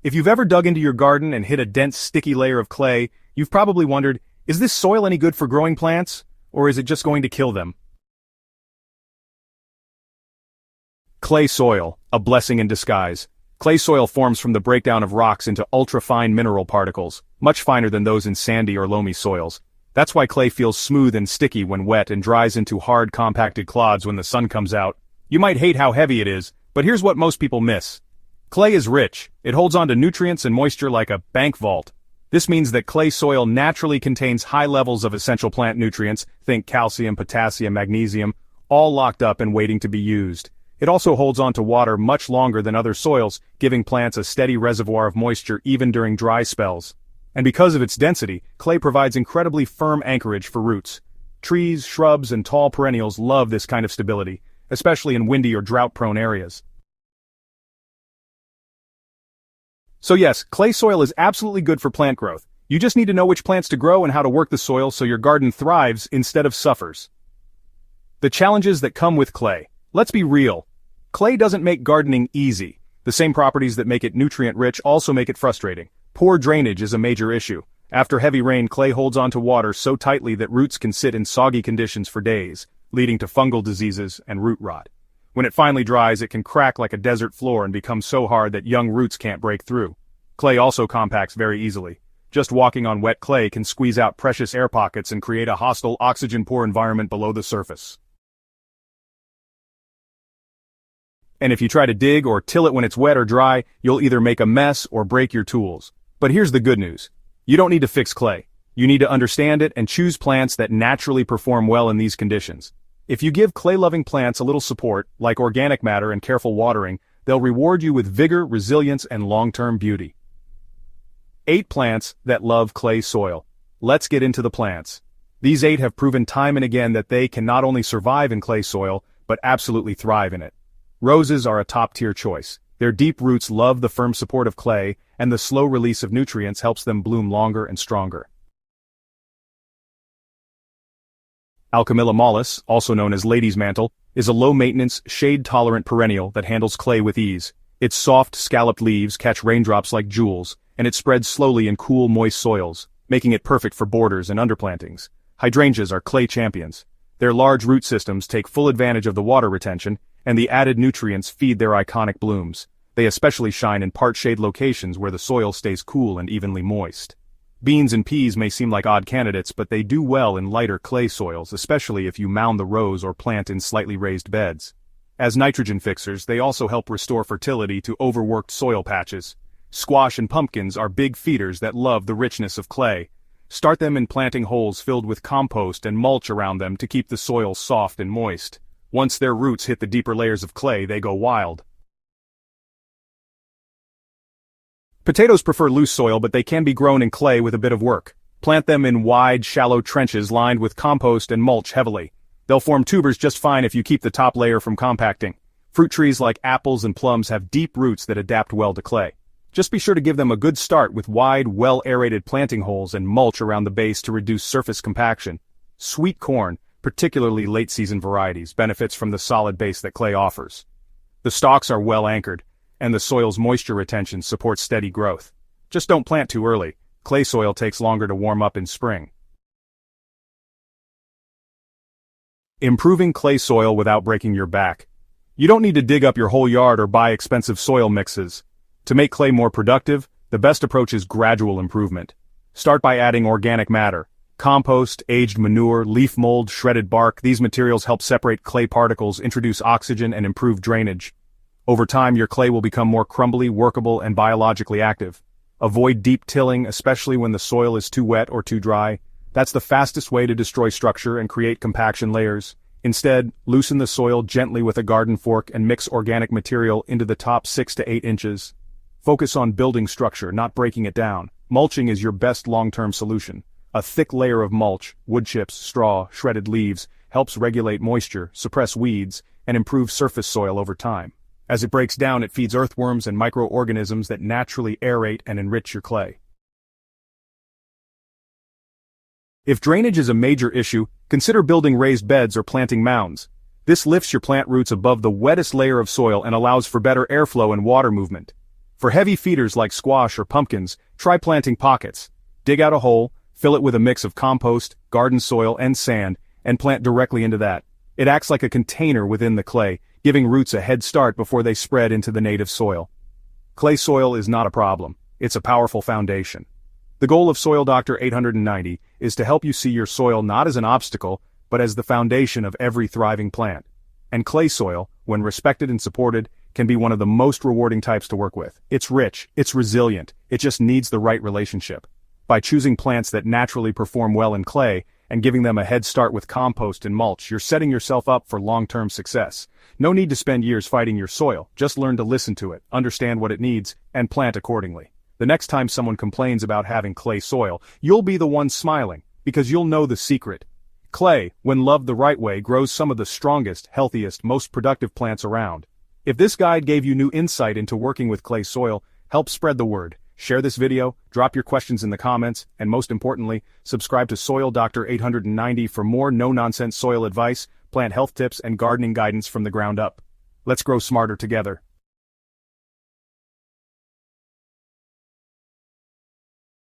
If you've ever dug into your garden and hit a dense, sticky layer of clay, you've probably wondered, is this soil any good for growing plants, or is it just going to kill them? Clay soil, a blessing in disguise. Clay soil forms from the breakdown of rocks into ultra-fine mineral particles, much finer than those in sandy or loamy soils. That's why clay feels smooth and sticky when wet and dries into hard, compacted clods when the sun comes out. You might hate how heavy it is, but here's what most people miss. Clay is rich. It holds on to nutrients and moisture like a bank vault. This means that clay soil naturally contains high levels of essential plant nutrients, think calcium, potassium, magnesium, all locked up and waiting to be used. It also holds on to water much longer than other soils, giving plants a steady reservoir of moisture even during dry spells. And because of its density, clay provides incredibly firm anchorage for roots. Trees, shrubs, and tall perennials love this kind of stability, especially in windy or drought-prone areas. So yes, clay soil is absolutely good for plant growth. You just need to know which plants to grow and how to work the soil so your garden thrives instead of suffers. The challenges that come with clay. Let's be real. Clay doesn't make gardening easy. The same properties that make it nutrient-rich also make it frustrating. Poor drainage is a major issue. After heavy rain, clay holds onto water so tightly that roots can sit in soggy conditions for days, leading to fungal diseases and root rot. When it finally dries, it can crack like a desert floor and become so hard that young roots can't break through. Clay also compacts very easily. Just walking on wet clay can squeeze out precious air pockets and create a hostile, oxygen-poor environment below the surface. And if you try to dig or till it when it's wet or dry, you'll either make a mess or break your tools. But here's the good news. You don't need to fix clay. You need to understand it and choose plants that naturally perform well in these conditions. If you give clay-loving plants a little support, like organic matter and careful watering, they'll reward you with vigor, resilience, and long-term beauty. 8 plants that love clay soil. Let's get into the plants. These 8 have proven time and again that they can not only survive in clay soil, but absolutely thrive in it. Roses are a top-tier choice. Their deep roots love the firm support of clay, and the slow release of nutrients helps them bloom longer and stronger. Alchemilla mollis, also known as lady's mantle, is a low-maintenance, shade-tolerant perennial that handles clay with ease. Its soft, scalloped leaves catch raindrops like jewels, and it spreads slowly in cool, moist soils, making it perfect for borders and underplantings. Hydrangeas are clay champions. Their large root systems take full advantage of the water retention, and the added nutrients feed their iconic blooms. They especially shine in part-shade locations where the soil stays cool and evenly moist. Beans and peas may seem like odd candidates, but they do well in lighter clay soils, especially if you mound the rows or plant in slightly raised beds. As nitrogen fixers, they also help restore fertility to overworked soil patches. Squash and pumpkins are big feeders that love the richness of clay. Start them in planting holes filled with compost and mulch around them to keep the soil soft and moist. Once their roots hit the deeper layers of clay, they go wild. Potatoes prefer loose soil, but they can be grown in clay with a bit of work. Plant them in wide, shallow trenches lined with compost and mulch heavily. They'll form tubers just fine if you keep the top layer from compacting. Fruit trees like apples and plums have deep roots that adapt well to clay. Just be sure to give them a good start with wide, well-aerated planting holes and mulch around the base to reduce surface compaction. Sweet corn, particularly late-season varieties, benefits from the solid base that clay offers. The stalks are well anchored, and the soil's moisture retention supports steady growth. Just don't plant too early. Clay soil takes longer to warm up in spring. Improving clay soil without breaking your back. You don't need to dig up your whole yard or buy expensive soil mixes. To make clay more productive, the best approach is gradual improvement. Start by adding organic matter. Compost, aged manure, leaf mold, shredded bark, these materials help separate clay particles, introduce oxygen, and improve drainage. Over time, your clay will become more crumbly, workable, and biologically active. Avoid deep tilling, especially when the soil is too wet or too dry. That's the fastest way to destroy structure and create compaction layers. Instead, loosen the soil gently with a garden fork and mix organic material into the top 6 to 8 inches. Focus on building structure, not breaking it down. Mulching is your best long-term solution. A thick layer of mulch, wood chips, straw, shredded leaves, helps regulate moisture, suppress weeds, and improve surface soil over time. As it breaks down, it feeds earthworms and microorganisms that naturally aerate and enrich your clay. If drainage is a major issue, consider building raised beds or planting mounds. This lifts your plant roots above the wettest layer of soil and allows for better airflow and water movement. For heavy feeders like squash or pumpkins, try planting pockets. Dig out a hole, fill it with a mix of compost, garden soil, and sand, and plant directly into that. It acts like a container within the clay, giving roots a head start before they spread into the native soil. Clay soil is not a problem, it's a powerful foundation. The goal of Soil Doctor 890 is to help you see your soil not as an obstacle, but as the foundation of every thriving plant. And clay soil, when respected and supported, can be one of the most rewarding types to work with. It's rich, it's resilient, it just needs the right relationship. By choosing plants that naturally perform well in clay, and giving them a head start with compost and mulch, you're setting yourself up for long-term success. No need to spend years fighting your soil, just learn to listen to it, understand what it needs, and plant accordingly. The next time someone complains about having clay soil, you'll be the one smiling, because you'll know the secret. Clay, when loved the right way, grows some of the strongest, healthiest, most productive plants around. If this guide gave you new insight into working with clay soil, help spread the word. Share this video, drop your questions in the comments, and most importantly, subscribe to Soil Doctor 890 for more no-nonsense soil advice, plant health tips, and gardening guidance from the ground up. Let's grow smarter together.